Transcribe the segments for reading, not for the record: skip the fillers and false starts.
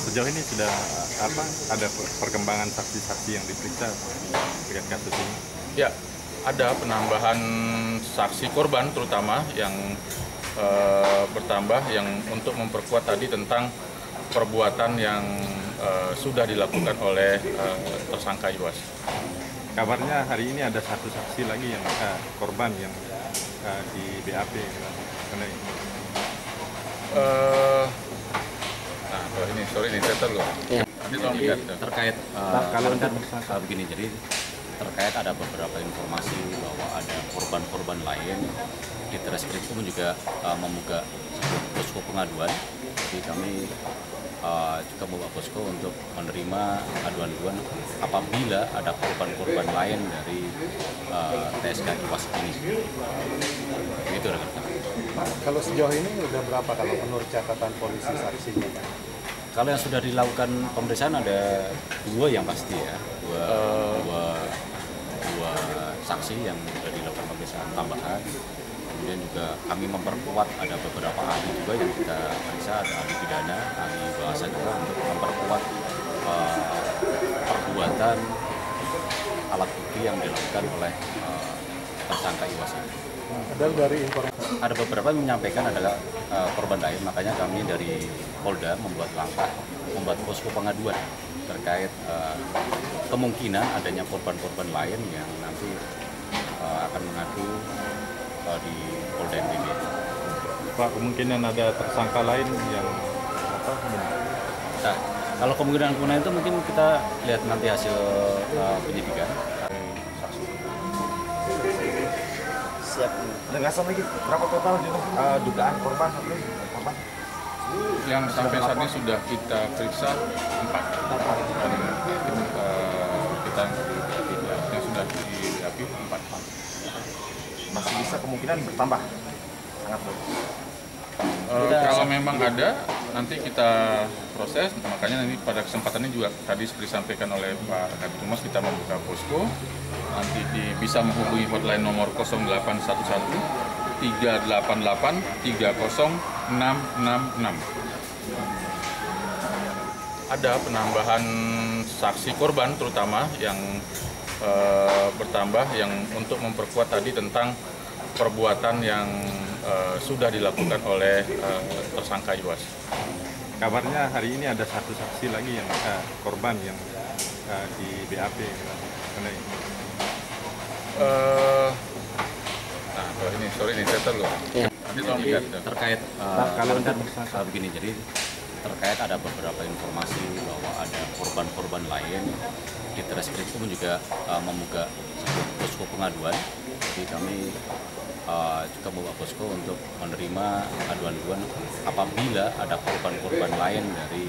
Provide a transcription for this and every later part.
Sejauh ini sudah ada perkembangan saksi-saksi yang diperiksa terkait kasus ini? Ya, ada penambahan saksi korban terutama yang bertambah yang untuk memperkuat tadi tentang perbuatan yang sudah dilakukan oleh tersangka Iwas. Kabarnya hari ini ada satu saksi lagi yang korban yang di BAP karena ini. Nah, ini saya tahu loh. Ya. Nanti tolong lihat. Terkait begini, jadi terkait ada beberapa informasi bahwa ada korban-korban lain di Treskrimum juga membuka sebuah posko pengaduan. Jadi kami juga membuka posko untuk menerima aduan-aduan apabila ada korban-korban lain dari TSK Iwas ini. Begitu rekan-rekan. Kalau sejauh ini udah berapa kalau menurut catatan polisi saksinya? Kalau yang sudah dilakukan pemeriksaan ada dua yang pasti ya, dua saksi yang sudah dilakukan pemeriksaan tambahan. Kemudian juga kami memperkuat ada beberapa ahli juga yang kita periksa, ada ahli pidana, ahli bahasa juga untuk memperkuat perbuatan alat bukti yang dilakukan oleh tersangka Iwas ini. Padahal dari informasi Ada beberapa yang menyampaikan adalah korban lain, makanya kami dari Polda membuat langkah, membuat posko pengaduan terkait kemungkinan adanya korban-korban lain yang nanti akan mengadu di Polda NTB. Pak, kemungkinan ada tersangka lain yang Nah, kalau kemungkinan itu mungkin kita lihat nanti hasil penyidikan. Siap. Penegasan lagi berapa total dugaan korban? Yang sampai saat ini sudah kita periksa 4. Dan kita yang sudah di BAP 4. Masih bisa kemungkinan bertambah. Sangat bagus. Kalau memang ada, nanti kita proses. Makanya ini pada kesempatan ini juga tadi seperti disampaikan oleh Pak Kabid Humas, kita membuka posko. Nanti bisa menghubungi hotline nomor 0811 388 30666. Ada penambahan saksi korban terutama yang bertambah yang untuk memperkuat tadi tentang perbuatan yang sudah dilakukan oleh tersangka Iwas. kabarnya hari ini ada satu saksi lagi yang korban yang di BAP karena ini. Nah, ini saya tahu loh. Ya. Nanti tolong lihat. Terkait begini, jadi terkait ada beberapa informasi bahwa ada korban-korban lain di Treskrimum juga membuka sebuah posko pengaduan. Jadi kami juga membuka posko untuk menerima aduan-aduan apabila ada korban-korban lain dari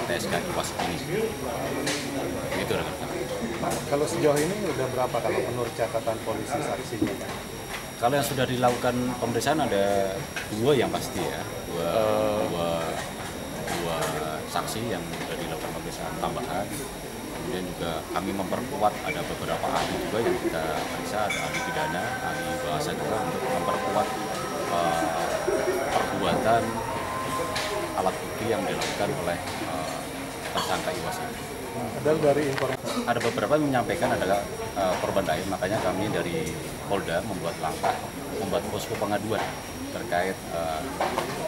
TSK Iwas ini. Begitu rekan-rekan. kalau sejauh ini udah berapa kalau menurut catatan polisi saksinya? Kalau yang sudah dilakukan pemeriksaan ada dua yang pasti ya, dua saksi yang sudah dilakukan pemeriksaan tambahan. Kemudian juga kami memperkuat ada beberapa ahli juga yang kita periksa, ada ahli pidana, ahli bahasa juga untuk memperkuat perbuatan alat bukti yang dilakukan oleh tersangka Iwas ini. Padahal dari informasi Ada beberapa yang menyampaikan adalah korban lain, makanya kami dari Polda membuat langkah, membuat posko pengaduan terkait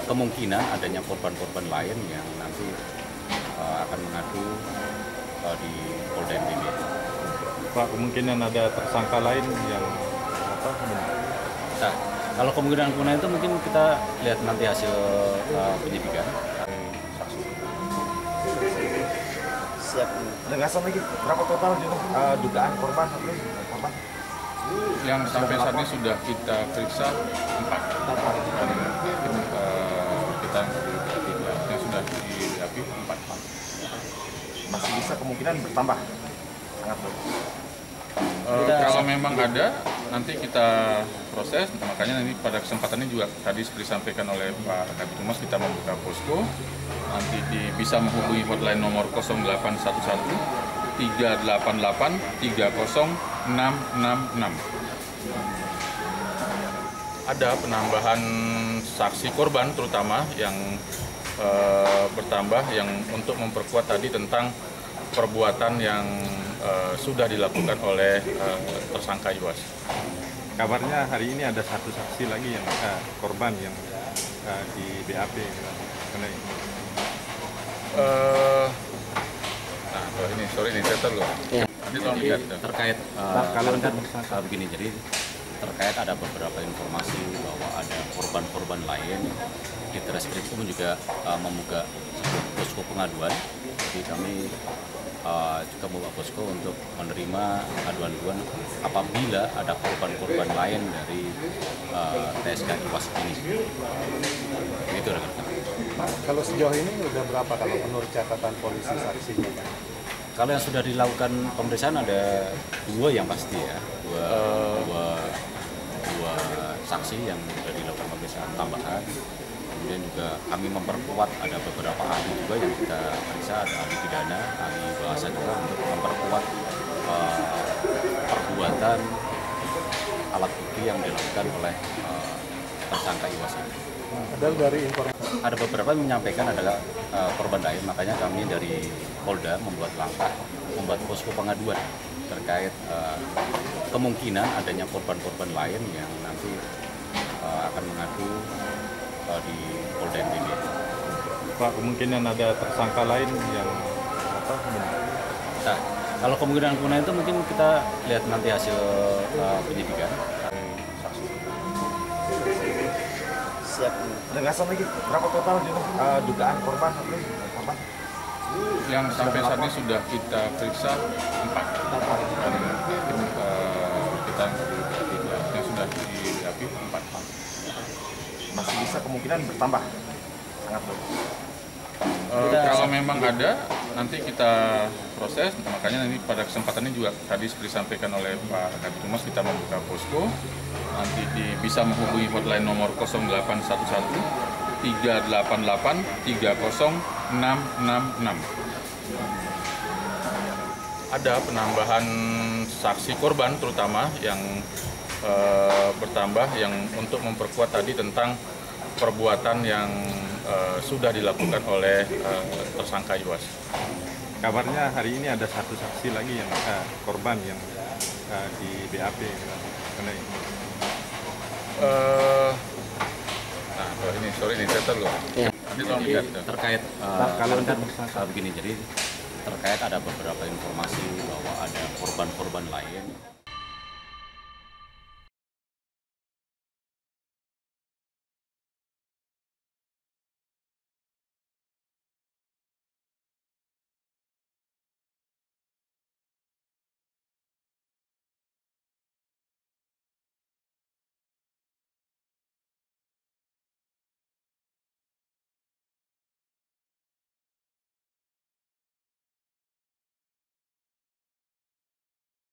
kemungkinan adanya korban-korban lain yang nanti akan mengadu di Polda NTB. Pak, kemungkinan ada tersangka lain yang Nah, kalau kemungkinan itu mungkin kita lihat nanti hasil penyidikan. Siap. Penegasan lagi berapa total dugaan korban? Yang sampai saat ini sudah kita periksa 4. Dan kita yang sudah di BAP 4. Masih bisa kemungkinan bertambah. Sangat bagus. Kalau memang ada, nanti kita proses. Makanya ini pada kesempatan ini juga tadi seperti disampaikan oleh Pak Kabid Humas, kita membuka posko. Nanti bisa menghubungi hotline nomor 0811 388 30666. Ada penambahan saksi korban terutama yang bertambah yang untuk memperkuat tadi tentang perbuatan yang sudah dilakukan oleh tersangka Iwas. Kabarnya hari ini ada satu saksi lagi yang korban yang di BAP mengenai ini saya terlalu. Jadi terkait kalau begini, jadi terkait ada beberapa informasi bahwa ada korban-korban lain di Treskrimum juga membuka sebuah posko pengaduan. Jadi kami juga membuka posko untuk menerima aduan-aduan apabila ada korban-korban lain dari TSK Iwas ini. Begitu rekan-rekan. Kalau sejauh ini udah berapa kalau menurut catatan polisi saksinya? Kalau yang sudah dilakukan pemeriksaan ada dua yang pasti ya, dua saksi yang sudah dilakukan pemeriksaan tambahan. Kemudian juga kami memperkuat, ada beberapa ahli juga yang kita periksa, ada ahli pidana, ahli bahasa juga untuk memperkuat perbuatan alat bukti yang dilakukan oleh tersangka Iwas ini. Ada beberapa yang menyampaikan adalah korban lain, makanya kami dari Polda membuat langkah, membuat posko pengaduan terkait kemungkinan adanya korban-korban lain yang nanti akan mengadu di Polda NTB. Pak, kemungkinan ada tersangka lain yang Nah, kalau kemungkinan itu mungkin kita lihat nanti hasil penyidikan. Siap. Penegasan lagi berapa total dugaan korban? Yang sampai saat ini sudah kita periksa 4 dan kita yang sudah di 4. Masih bisa kemungkinan bertambah, sangat bagus. Kalau memang ada, nanti kita proses. Makanya nanti pada kesempatan ini juga tadi seperti disampaikan oleh Pak Kabid Humas, kita membuka posko. Nanti bisa menghubungi hotline nomor 0811 388 30666. Ada penambahan saksi korban terutama yang bertambah yang untuk memperkuat tadi tentang perbuatan yang sudah dilakukan oleh tersangka Iwas. kabarnya hari ini ada satu saksi lagi yang korban yang di BAP mengenai ini saya terlalu. Terkait begini, jadi terkait ada beberapa informasi bahwa ada korban-korban lain